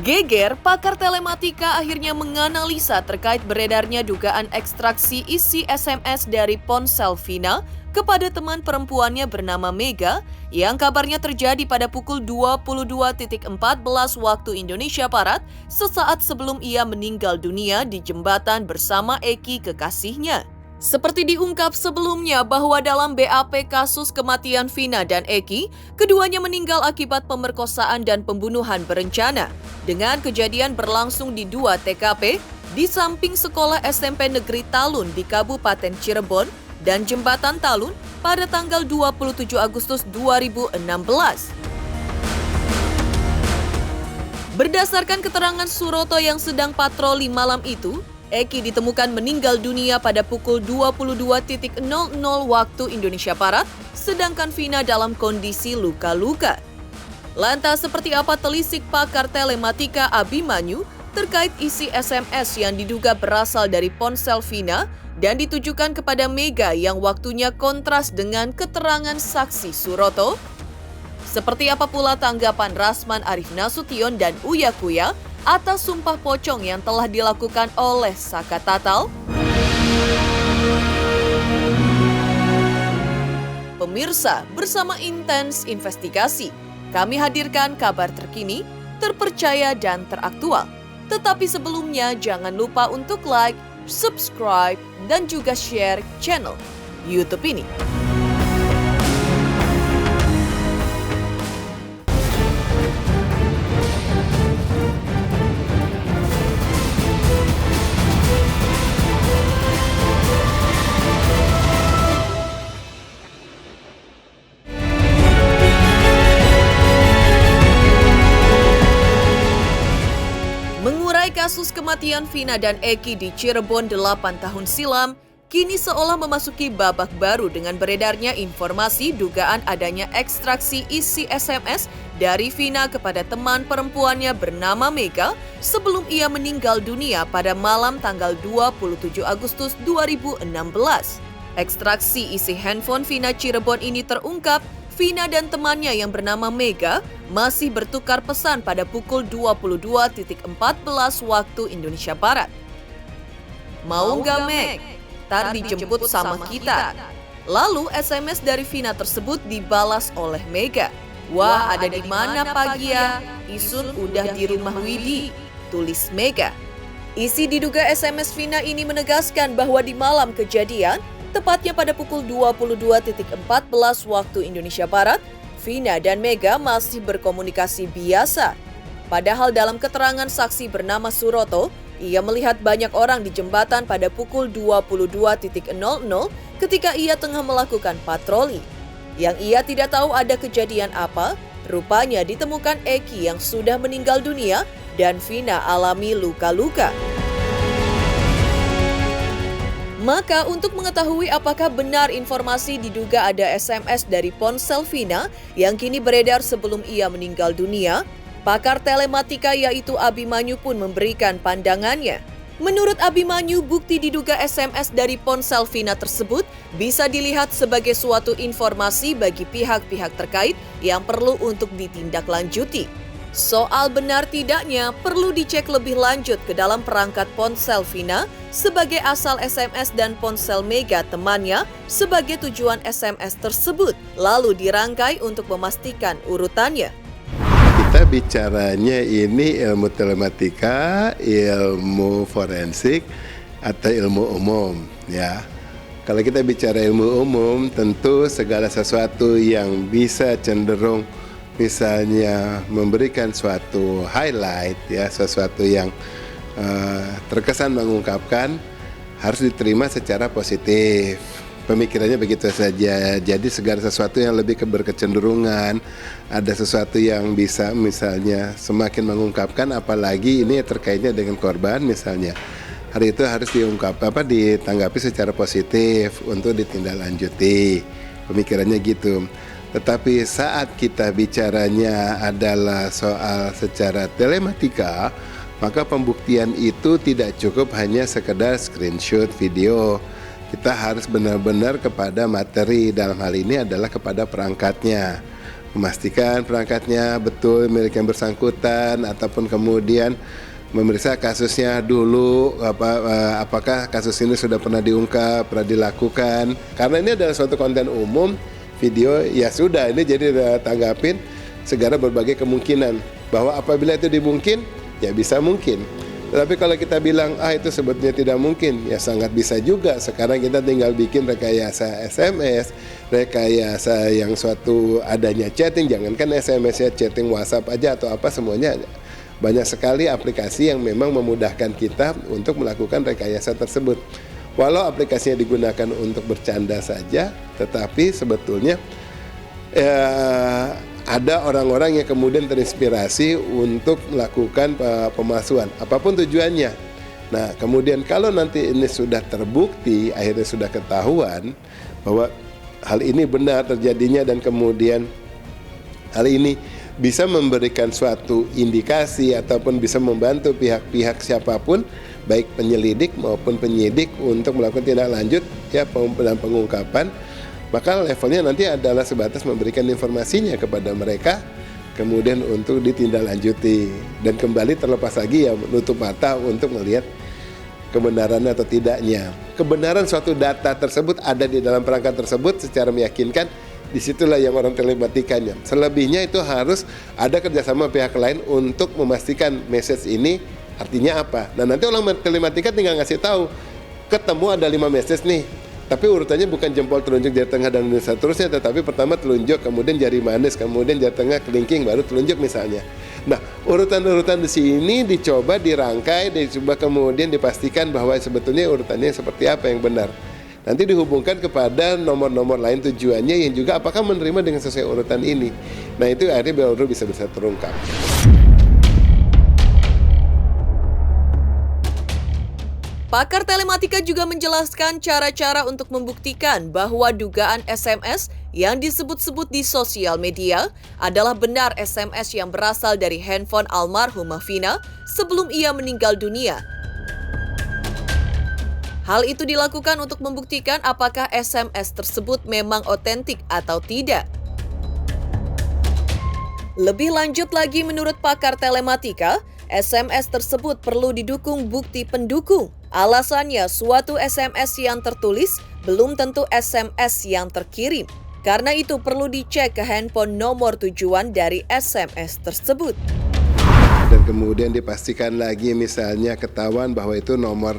Geger, pakar telematika akhirnya menganalisa terkait beredarnya dugaan ekstraksi isi SMS dari ponsel Vina kepada teman perempuannya bernama Mega yang kabarnya terjadi pada pukul 22.14 waktu Indonesia Barat sesaat sebelum ia meninggal dunia di jembatan bersama Eki kekasihnya. Seperti diungkap sebelumnya bahwa dalam BAP kasus kematian Vina dan Eki, keduanya meninggal akibat pemerkosaan dan pembunuhan berencana. Dengan kejadian berlangsung di 2 TKP, di samping sekolah SMP Negeri Talun di Kabupaten Cirebon dan Jembatan Talun pada tanggal 27 Agustus 2016. Berdasarkan keterangan Suroto yang sedang patroli malam itu, Eki ditemukan meninggal dunia pada pukul 22.00 waktu Indonesia Barat, sedangkan Vina dalam kondisi luka-luka. Lantas seperti apa telisik pakar telematika Abimanyu terkait isi SMS yang diduga berasal dari ponsel Vina dan ditujukan kepada Mega yang waktunya kontras dengan keterangan saksi Suroto? Seperti apa pula tanggapan Rasman Arif Nasution dan Uya Kuya atas sumpah pocong yang telah dilakukan oleh Saka Tatal? Pemirsa, bersama Intens Investigasi, kami hadirkan kabar terkini, terpercaya dan teraktual. Tetapi sebelumnya jangan lupa untuk like, subscribe, dan juga share channel YouTube ini. Kasus kematian Vina dan Eki di Cirebon 8 tahun silam kini seolah memasuki babak baru dengan beredarnya informasi dugaan adanya ekstraksi isi SMS dari Vina kepada teman perempuannya bernama Mega sebelum ia meninggal dunia pada malam tanggal 27 Agustus 2016. Ekstraksi isi handphone Vina Cirebon ini terungkap Vina dan temannya yang bernama Mega masih bertukar pesan pada pukul 22.14 waktu Indonesia Barat. Mau nggak Meg? Ntar dijemput sama kita. Lalu SMS dari Vina tersebut dibalas oleh Mega. Wah, ada di mana pagi ya? Isun udah di rumah Widi, tulis Mega. Isi diduga SMS Vina ini menegaskan bahwa di malam kejadian, tepatnya pada pukul 22.14 waktu Indonesia Barat, Vina dan Mega masih berkomunikasi biasa. Padahal dalam keterangan saksi bernama Suroto, ia melihat banyak orang di jembatan pada pukul 22.00 ketika ia tengah melakukan patroli. Yang ia tidak tahu ada kejadian apa, rupanya ditemukan Eki yang sudah meninggal dunia dan Vina alami luka-luka. Maka untuk mengetahui apakah benar informasi diduga ada SMS dari ponsel Vina yang kini beredar sebelum ia meninggal dunia, pakar telematika yaitu Abimanyu pun memberikan pandangannya. Menurut Abimanyu, bukti diduga SMS dari ponsel Vina tersebut bisa dilihat sebagai suatu informasi bagi pihak-pihak terkait yang perlu untuk ditindaklanjuti. Soal benar tidaknya perlu dicek lebih lanjut ke dalam perangkat ponsel Vina sebagai asal SMS dan ponsel Mega temannya sebagai tujuan SMS tersebut, lalu dirangkai untuk memastikan urutannya. Kita bicaranya ini ilmu telematika, ilmu forensik, atau ilmu umum, ya. Kalau kita bicara ilmu umum, tentu segala sesuatu yang bisa cenderung misalnya memberikan suatu highlight, ya, sesuatu yang terkesan mengungkapkan harus diterima secara positif. Pemikirannya begitu saja. Jadi segala sesuatu yang lebih berkecenderungan, ada sesuatu yang bisa misalnya semakin mengungkapkan, apalagi ini terkaitnya dengan korban misalnya. Hari itu harus ditanggapi secara positif untuk ditindaklanjuti. Pemikirannya gitu. Tetapi saat kita bicaranya adalah soal secara telematika, maka pembuktian itu tidak cukup hanya sekedar screenshot video. Kita harus benar-benar kepada materi, dalam hal ini adalah kepada perangkatnya. memastikan perangkatnya betul milik yang bersangkutan, ataupun kemudian memeriksa kasusnya dulu, apakah kasus ini sudah pernah diungkap, pernah dilakukan. Karena ini adalah suatu konten umum, video, ya sudah, ini jadi tanggapin segala berbagai kemungkinan. Bahwa apabila itu dimungkin, ya bisa mungkin. Tetapi kalau kita bilang, itu sebetulnya tidak mungkin, ya sangat bisa juga. Sekarang kita tinggal bikin rekayasa SMS, rekayasa yang suatu adanya chatting, jangankan SMS ya, chatting WhatsApp aja atau apa, semuanya banyak sekali aplikasi yang memang memudahkan kita untuk melakukan rekayasa tersebut. Walau aplikasinya digunakan untuk bercanda saja, tetapi sebetulnya ada orang-orang yang kemudian terinspirasi untuk melakukan pemalsuan, apapun tujuannya. Nah, kemudian kalau nanti ini sudah terbukti, akhirnya sudah ketahuan bahwa hal ini benar terjadinya, dan kemudian hal ini bisa memberikan suatu indikasi ataupun bisa membantu pihak-pihak siapapun, baik penyelidik maupun penyidik untuk melakukan tindak lanjut ya dan pengungkapan, maka levelnya nanti adalah sebatas memberikan informasinya kepada mereka, kemudian untuk ditindaklanjuti, dan kembali terlepas lagi ya menutup mata untuk melihat kebenarannya atau tidaknya. Kebenaran suatu data tersebut ada di dalam perangkat tersebut secara meyakinkan, disitulah yang orang telematikannya. Selebihnya itu harus ada kerjasama pihak lain untuk memastikan message ini artinya apa. Nah, nanti orang telematikan tinggal ngasih tahu, ketemu ada 5 message nih, tapi urutannya bukan jempol, telunjuk, jari tengah, dan seterusnya, tetapi pertama telunjuk, kemudian jari manis, kemudian jari tengah, kelingking, baru telunjuk misalnya. Nah, urutan-urutan di sini dicoba dirangkai, dicoba kemudian dipastikan bahwa sebetulnya urutannya seperti apa yang benar. Nanti dihubungkan kepada nomor-nomor lain tujuannya yang juga apakah menerima dengan sesuai urutan ini. Nah, itu akhirnya baru bisa terungkap. Pakar telematika juga menjelaskan cara-cara untuk membuktikan bahwa dugaan SMS yang disebut-sebut di sosial media adalah benar SMS yang berasal dari handphone almarhumah Vina sebelum ia meninggal dunia. Hal itu dilakukan untuk membuktikan apakah SMS tersebut memang otentik atau tidak. Lebih lanjut lagi, menurut pakar telematika, SMS tersebut perlu didukung bukti pendukung. Alasannya, suatu SMS yang tertulis belum tentu SMS yang terkirim. Karena itu perlu dicek ke handphone nomor tujuan dari SMS tersebut. Dan kemudian dipastikan lagi, misalnya ketahuan bahwa itu nomor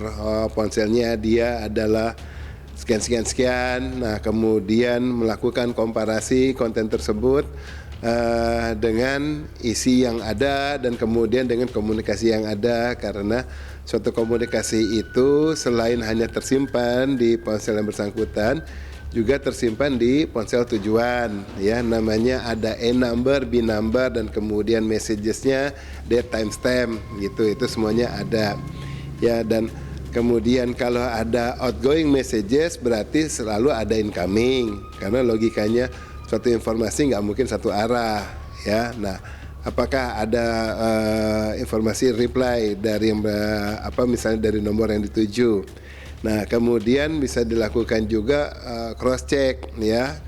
ponselnya dia adalah sekian-sekian-sekian. Nah, kemudian melakukan komparasi konten tersebut dengan isi yang ada dan kemudian dengan komunikasi yang ada, karena suatu komunikasi itu selain hanya tersimpan di ponsel yang bersangkutan juga tersimpan di ponsel tujuan ya, namanya ada N-number, B-number, dan kemudian messages-nya, date, timestamp gitu, itu semuanya ada ya. Dan kemudian kalau ada outgoing messages berarti selalu ada incoming, karena logikanya suatu informasi nggak mungkin satu arah ya. Nah, apakah ada informasi reply dari misalnya dari nomor yang dituju. Nah, kemudian bisa dilakukan juga cross check ya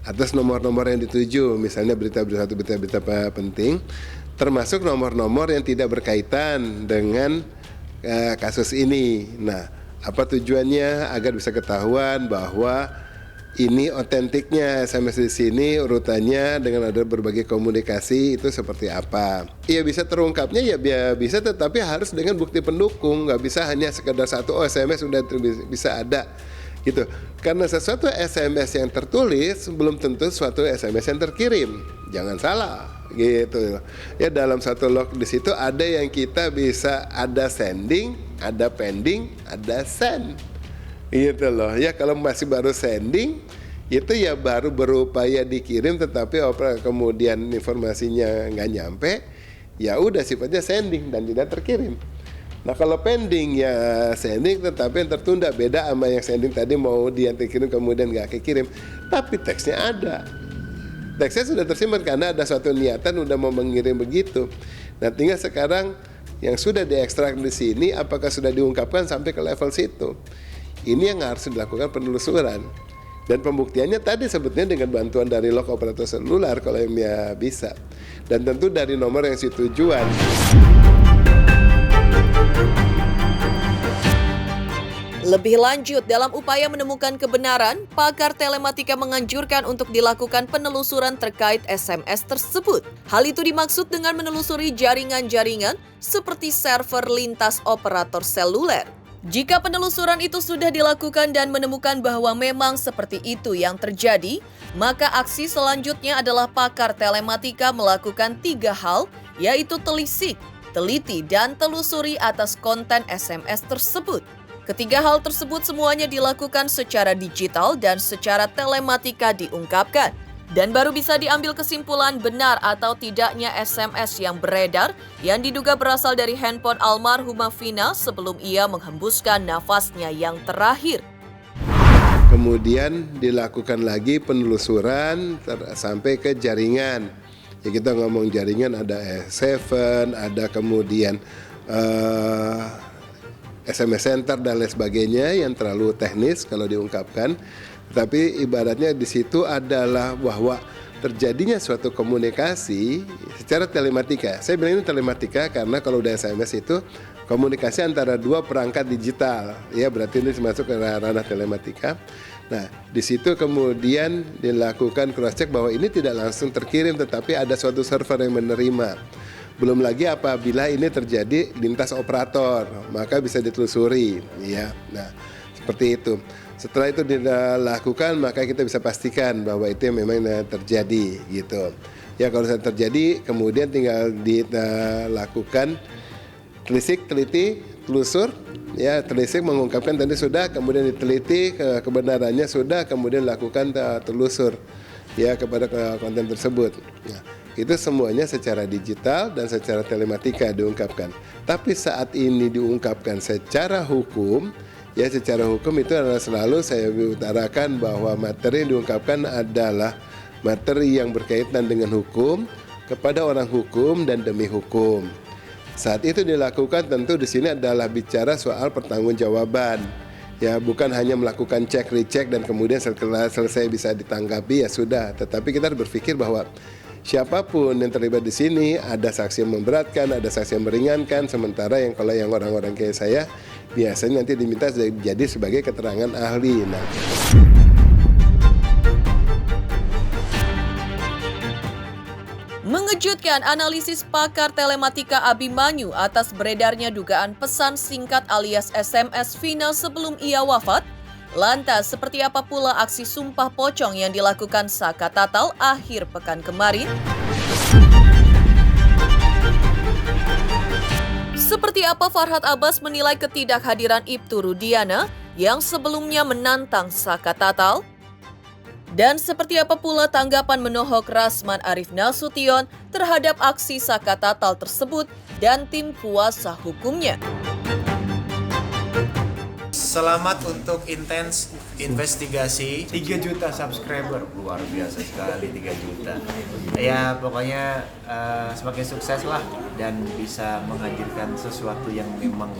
atas nomor-nomor yang dituju, misalnya berita-berita penting, termasuk nomor-nomor yang tidak berkaitan dengan kasus ini. Nah, apa tujuannya? Agar bisa ketahuan bahwa ini otentiknya SMS di sini, urutannya dengan ada berbagai komunikasi itu seperti apa. Iya, bisa terungkapnya ya bisa, tetapi harus dengan bukti pendukung. Nggak bisa hanya sekedar satu SMS sudah bisa ada gitu. Karena sesuatu SMS yang tertulis belum tentu suatu SMS yang terkirim. Jangan salah gitu. Ya, dalam satu log di situ ada yang kita bisa ada sending, ada pending, ada send. Gitu loh ya. Kalau masih baru sending itu ya baru berupaya dikirim, tetapi kemudian informasinya nggak nyampe, ya udah sifatnya sending dan tidak terkirim. Nah, kalau pending ya sending tetapi yang tertunda, beda sama yang sending tadi mau dikirim kemudian nggak kekirim, tapi teksnya ada. Teksnya sudah tersimpan karena ada suatu niatan udah mau mengirim begitu. Nah, tinggal sekarang yang sudah diekstrak di sini apakah sudah diungkapkan sampai ke level situ. Ini yang harus dilakukan penelusuran. Dan pembuktiannya tadi sebetulnya dengan bantuan dari lock operator seluler kalau yang bisa. Dan tentu dari nomor yang tujuan. Lebih lanjut, dalam upaya menemukan kebenaran, pakar telematika menganjurkan untuk dilakukan penelusuran terkait SMS tersebut. Hal itu dimaksud dengan menelusuri jaringan-jaringan seperti server lintas operator seluler. Jika penelusuran itu sudah dilakukan dan menemukan bahwa memang seperti itu yang terjadi, maka aksi selanjutnya adalah pakar telematika melakukan 3 hal, yaitu telisik, teliti, dan telusuri atas konten SMS tersebut. Ketiga hal tersebut semuanya dilakukan secara digital dan secara telematika diungkapkan. Dan baru bisa diambil kesimpulan benar atau tidaknya SMS yang beredar yang diduga berasal dari handphone almarhumah Vina sebelum ia menghembuskan nafasnya yang terakhir. Kemudian dilakukan lagi penelusuran sampai ke jaringan. Ya kita ngomong jaringan ada S7, ada kemudian SMS Center dan lain sebagainya yang terlalu teknis kalau diungkapkan. Tapi ibaratnya di situ adalah bahwa terjadinya suatu komunikasi secara telematika. Saya bilang ini telematika karena kalau udah SMS itu komunikasi antara 2 perangkat digital. Ya berarti ini masuk ke ranah telematika. Nah, di situ kemudian dilakukan cross check bahwa ini tidak langsung terkirim tetapi ada suatu server yang menerima. Belum lagi apabila ini terjadi lintas operator, maka bisa ditelusuri, ya. Nah, seperti itu. Setelah itu dilakukan, maka kita bisa pastikan bahwa itu yang memang terjadi, gitu. Ya, kalau sudah terjadi, kemudian tinggal dilakukan telisik, teliti, telusur. Ya, telisik mengungkapkan tadi sudah, kemudian diteliti kebenarannya sudah, kemudian lakukan telusur, ya kepada konten tersebut. Nah, itu semuanya secara digital dan secara telematika diungkapkan. Tapi saat ini diungkapkan secara hukum, ya secara hukum itu adalah selalu saya utarakan bahwa materi yang diungkapkan adalah materi yang berkaitan dengan hukum, kepada orang hukum dan demi hukum. Saat itu dilakukan tentu di sini adalah bicara soal pertanggungjawaban. Ya bukan hanya melakukan cek recheck dan kemudian setelah selesai bisa ditanggapi ya sudah, tetapi kita harus berpikir bahwa siapapun yang terlibat di sini ada saksi yang memberatkan, ada saksi yang meringankan, sementara yang kalau yang orang-orang kayak saya biasanya nanti diminta jadi sebagai keterangan ahli. Nah, mengejutkan analisis pakar telematika Abimanyu atas beredarnya dugaan pesan singkat alias SMS Vina sebelum ia wafat. Lantas, seperti apa pula aksi sumpah pocong yang dilakukan Saka Tatal akhir pekan kemarin? Seperti apa Farhad Abbas menilai ketidakhadiran Ibtu Rudiana yang sebelumnya menantang Saka Tatal? Dan seperti apa pula tanggapan menohok Rasman Arif Nasution terhadap aksi Saka Tatal tersebut dan tim kuasa hukumnya? Selamat untuk intens investigasi. 3 juta subscriber, luar biasa sekali 3 juta. Ya pokoknya semakin sukses lah dan bisa menghadirkan sesuatu yang memang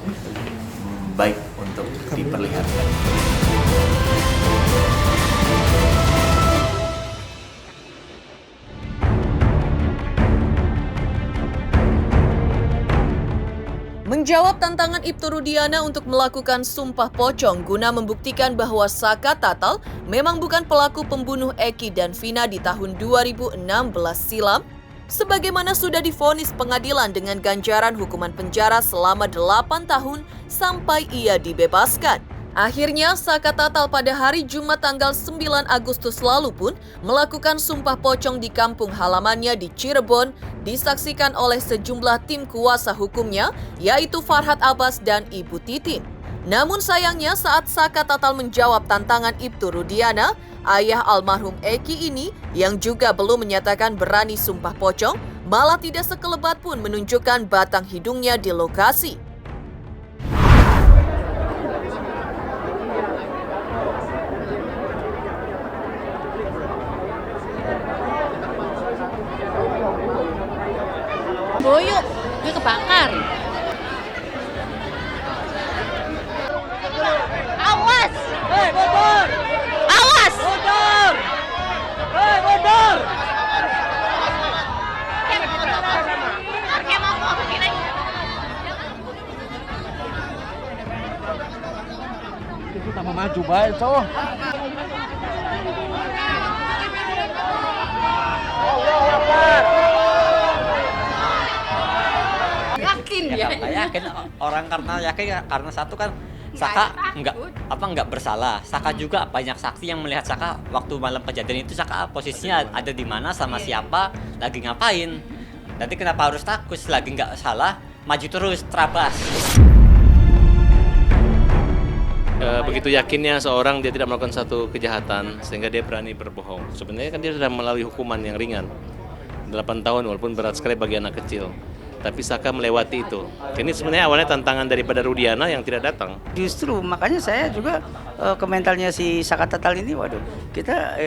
baik untuk diperlihatkan. Menjawab tantangan Ibtu Rudiana untuk melakukan sumpah pocong guna membuktikan bahwa Saka Tatal memang bukan pelaku pembunuh Eki dan Vina di tahun 2016 silam, sebagaimana sudah divonis pengadilan dengan ganjaran hukuman penjara selama 8 tahun sampai ia dibebaskan. Akhirnya, Saka Tatal pada hari Jumat tanggal 9 Agustus lalu pun melakukan sumpah pocong di kampung halamannya di Cirebon, disaksikan oleh sejumlah tim kuasa hukumnya, yaitu Farhad Abbas dan Ibu Titin. Namun sayangnya saat Saka Tatal menjawab tantangan Ibtu Rudiana, ayah almarhum Eki ini yang juga belum menyatakan berani sumpah pocong, malah tidak sekelebat pun menunjukkan batang hidungnya di lokasi. Boyok, gue kebakar. Awas! Hei, motor! Awas! baik toh. Yakin ya? Yakin orang karena yakin karena satu kan Saka nggak bersalah. Saka juga banyak saksi yang melihat Saka waktu malam kejadian itu Saka posisinya ada di mana sama siapa lagi ngapain. Nanti kenapa harus takut lagi nggak salah maju terus terabas. Begitu yakinnya seorang dia tidak melakukan satu kejahatan sehingga dia berani berbohong. Sebenarnya kan dia sudah melalui hukuman yang ringan 8 tahun walaupun berat sekali bagi anak kecil. Tapi Saka melewati itu. Ini sebenarnya awalnya tantangan daripada Rudiana yang tidak datang. Justru makanya saya juga komentarnya si Saka Tatal ini, waduh, kita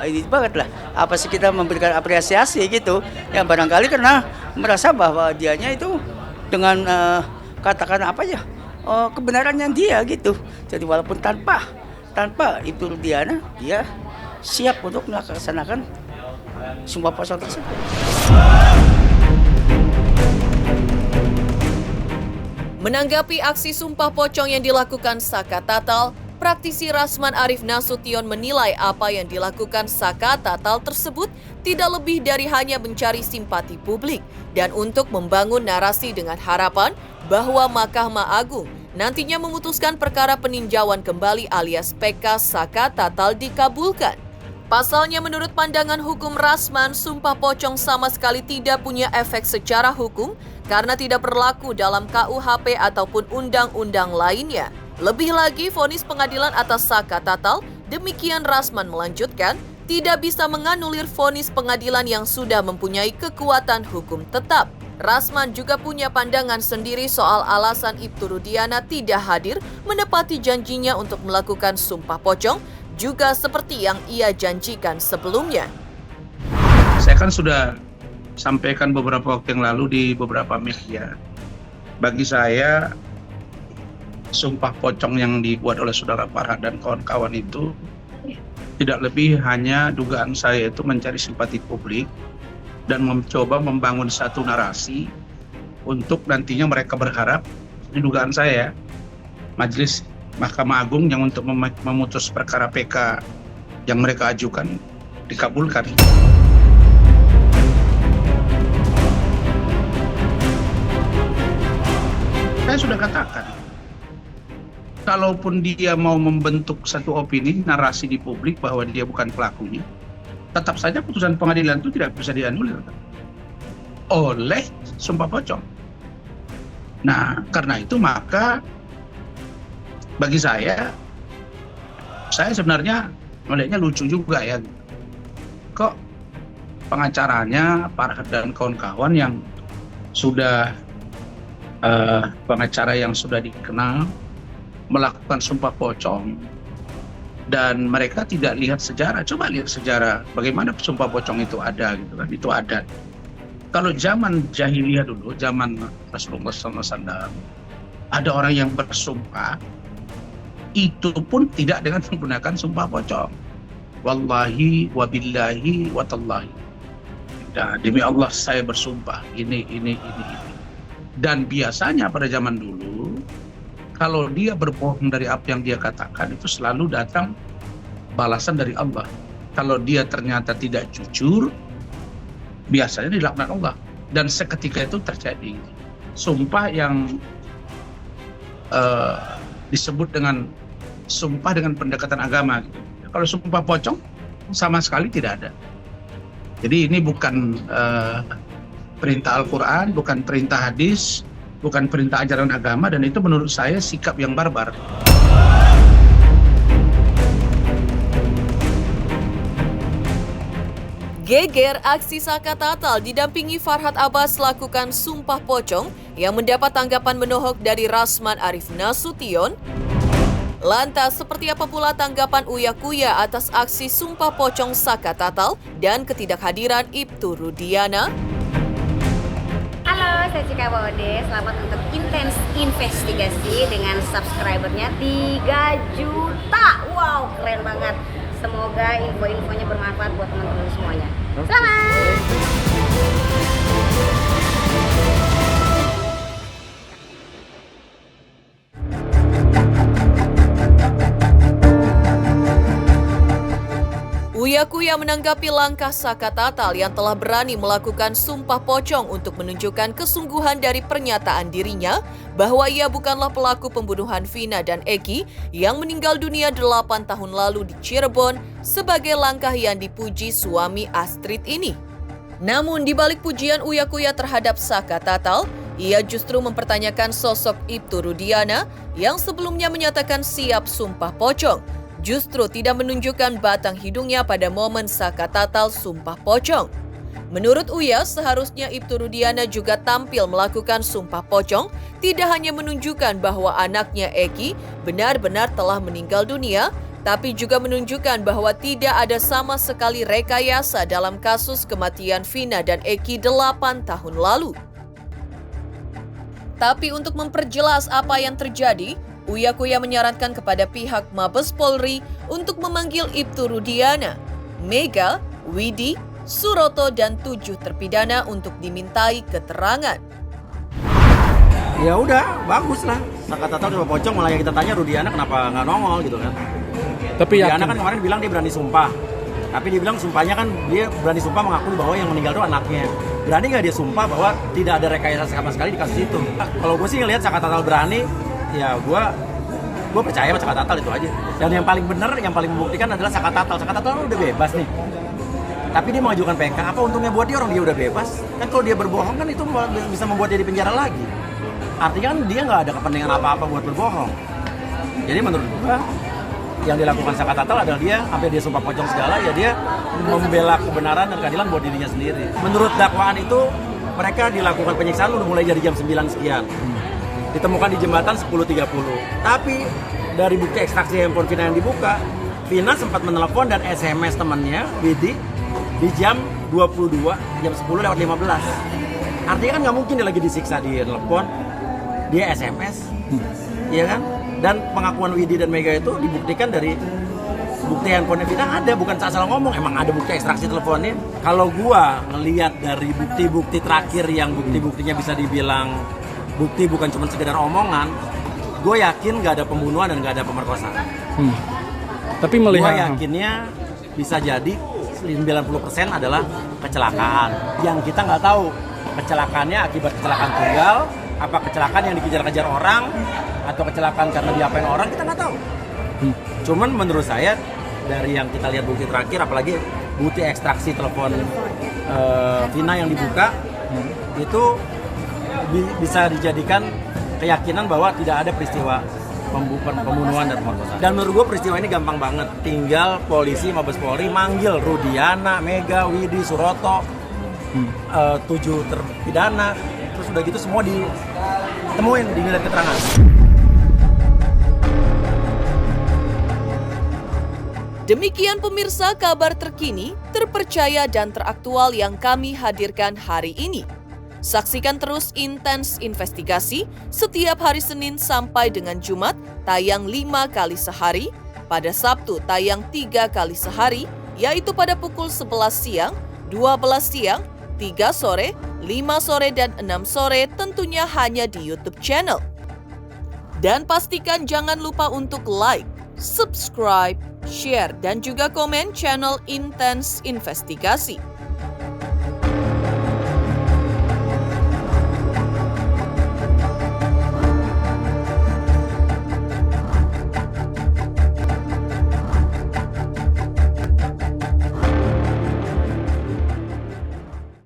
ini banget lah. Apa sih kita memberikan apresiasi gitu? Yang barangkali karena merasa bahwa dianya itu dengan katakan apa ya, kebenarannya dia gitu. Jadi walaupun tanpa Ibu Rudiana, dia siap untuk melaksanakan sumpah pocong tersebut. Menanggapi aksi sumpah pocong yang dilakukan Saka Tatal, praktisi Rasman Arif Nasution menilai apa yang dilakukan Saka Tatal tersebut tidak lebih dari hanya mencari simpati publik dan untuk membangun narasi dengan harapan bahwa Mahkamah Agung nantinya memutuskan perkara peninjauan kembali alias PK Saka Tatal dikabulkan. Pasalnya menurut pandangan hukum Rasman, sumpah pocong sama sekali tidak punya efek secara hukum karena tidak berlaku dalam KUHP ataupun undang-undang lainnya. Lebih lagi, vonis pengadilan atas Saka Tatal, demikian Rasman melanjutkan, tidak bisa menganulir vonis pengadilan yang sudah mempunyai kekuatan hukum tetap. Rasman juga punya pandangan sendiri soal alasan Ibtu Rudiana tidak hadir menepati janjinya untuk melakukan sumpah pocong, juga seperti yang ia janjikan sebelumnya. Saya kan sudah sampaikan beberapa waktu yang lalu di beberapa media. Bagi saya, sumpah pocong yang dibuat oleh saudara Farhad dan kawan-kawan itu tidak lebih hanya dugaan saya itu mencari simpati publik dan mencoba membangun satu narasi untuk nantinya mereka berharap, ini dugaan saya, Majelis Mahkamah Agung yang untuk memutus perkara PK yang mereka ajukan dikabulkan. Saya sudah katakan, kalaupun dia mau membentuk satu opini, narasi di publik bahwa dia bukan pelakunya, tetap saja putusan pengadilan itu tidak bisa dianulir oleh sumpah pocong. Nah, karena itu maka bagi saya sebenarnya melihatnya lucu juga ya. Kok pengacaranya Farhad dan kawan-kawan yang sudah pengacara yang sudah dikenal melakukan sumpah pocong dan mereka tidak lihat sejarah. Coba lihat sejarah bagaimana sumpah pocong itu ada gitu kan. Itu ada. Kalau zaman jahiliyah dulu, zaman Rasulullah SAW, ada orang yang bersumpah itu pun tidak dengan menggunakan sumpah pocong. Wallahi wabillahi watallahi. Nah, demi Allah saya bersumpah ini. Dan biasanya pada zaman dulu kalau dia berbohong dari apa yang dia katakan itu selalu datang balasan dari Allah. Kalau dia ternyata tidak jujur, biasanya dilaknat Allah. Dan seketika itu terjadi sumpah yang disebut dengan sumpah dengan pendekatan agama gitu. Kalau sumpah pocong sama sekali tidak ada. Jadi ini bukan perintah Al-Quran, bukan perintah hadis, bukan perintah ajaran agama, dan itu menurut saya sikap yang barbar. Geger aksi Saka Tatal didampingi Farhad Abbas lakukan sumpah pocong yang mendapat tanggapan menohok dari Rasman Arif Nasution. Lantas, seperti apa pula tanggapan Uya Kuya atas aksi sumpah pocong Saka Tatal dan ketidakhadiran Ibtu Rudiana? Halo, saya Cika Bode. Selamat untuk Intens Investigasi dengan subscribernya 3 juta. Wow, keren banget. Semoga info-infonya bermanfaat buat teman-teman semuanya. Selamat! Uya Kuya menanggapi langkah Saka Tatal yang telah berani melakukan sumpah pocong untuk menunjukkan kesungguhan dari pernyataan dirinya bahwa ia bukanlah pelaku pembunuhan Vina dan Eki yang meninggal dunia 8 tahun lalu di Cirebon sebagai langkah yang dipuji suami Astrid ini. Namun di balik pujian Uya Kuya terhadap Saka Tatal, ia justru mempertanyakan sosok Ibtu Rudiana yang sebelumnya menyatakan siap sumpah pocong. Justru tidak menunjukkan batang hidungnya pada momen Saka Tatal sumpah pocong. Menurut Uya, seharusnya Ibtu Rudiana juga tampil melakukan sumpah pocong, tidak hanya menunjukkan bahwa anaknya Eki benar-benar telah meninggal dunia, tapi juga menunjukkan bahwa tidak ada sama sekali rekayasa dalam kasus kematian Vina dan Eki 8 tahun lalu. Tapi untuk memperjelas apa yang terjadi, Uya Kuya menyarankan kepada pihak Mabes Polri untuk memanggil Ibtu Rudiana, Mega, Widi, Suroto, dan 7 terpidana untuk dimintai keterangan. Ya udah, bagus lah. Saka Tatal coba pocong, malah yang kita tanya Rudiana kenapa nggak nongol gitu kan. Tapi Rudiana kan kemarin bilang dia berani sumpah. Tapi dia bilang sumpahnya kan dia berani sumpah mengakui bahwa yang meninggal itu anaknya. Berani nggak dia sumpah bahwa tidak ada rekayasa sama sekali di kasus itu? Kalau gue sih ngelihat Saka Tatal berani, ya gue percaya sama Saka Tatal itu aja. Dan yang paling benar, yang paling membuktikan adalah Saka Tatal. Saka Tatal udah bebas nih. Tapi dia mengajukan PK, apa untungnya buat dia, orang dia udah bebas? Kan kalau dia berbohong kan itu bisa membuat dia di penjara lagi. Artinya kan dia nggak ada kepentingan apa-apa buat berbohong. Jadi menurut gue, yang dilakukan Saka Tatal adalah dia, sampai dia sumpah pocong segala, ya dia membela kebenaran dan keadilan buat dirinya sendiri. Menurut dakwaan itu, mereka dilakukan penyiksaan udah mulai dari jam 9 sekian. Ditemukan di jembatan 10.30. Tapi dari bukti ekstraksi handphone Vina yang dibuka, Vina sempat menelepon dan SMS temannya, Widi, di jam 22, jam 10:15. Artinya kan nggak mungkin dia lagi disiksa, dia telepon, dia SMS, iya kan? Dan pengakuan Widi dan Mega itu dibuktikan dari bukti handphone Vina ada, bukan salah ngomong, emang ada bukti ekstraksi teleponnya. Kalau gua ngelihat dari bukti-bukti terakhir yang bukti-buktinya bisa dibilang bukti bukan cuma sekedar omongan, gue yakin nggak ada pembunuhan dan nggak ada pemerkosaan. Tapi melihat, gue yakinnya bisa jadi 90% adalah kecelakaan. Yang kita nggak tahu kecelakaannya akibat kecelakaan tunggal, apa kecelakaan yang dikejar-kejar orang, atau kecelakaan karena diapain orang, kita nggak tahu. Cuman menurut saya dari yang kita lihat bukti terakhir, apalagi bukti ekstraksi telepon Vina yang dibuka, itu bisa dijadikan keyakinan bahwa tidak ada peristiwa pembunuhan dan pemerkosaan. Dan menurut gue peristiwa ini gampang banget. Tinggal polisi Mabes Polri manggil Rudiana, Mega, Widi, Suroto, 7 terpidana. Terus udah gitu semua ditemuin, diminta keterangan. Demikian pemirsa kabar terkini, terpercaya dan teraktual yang kami hadirkan hari ini. Saksikan terus Intens Investigasi setiap hari Senin sampai dengan Jumat tayang 5 kali sehari, pada Sabtu tayang 3 kali sehari, yaitu pada pukul 11 siang, 12 siang, 3 sore, 5 sore, dan 6 sore tentunya hanya di YouTube channel. Dan pastikan jangan lupa untuk like, subscribe, share, dan juga komen channel Intens Investigasi.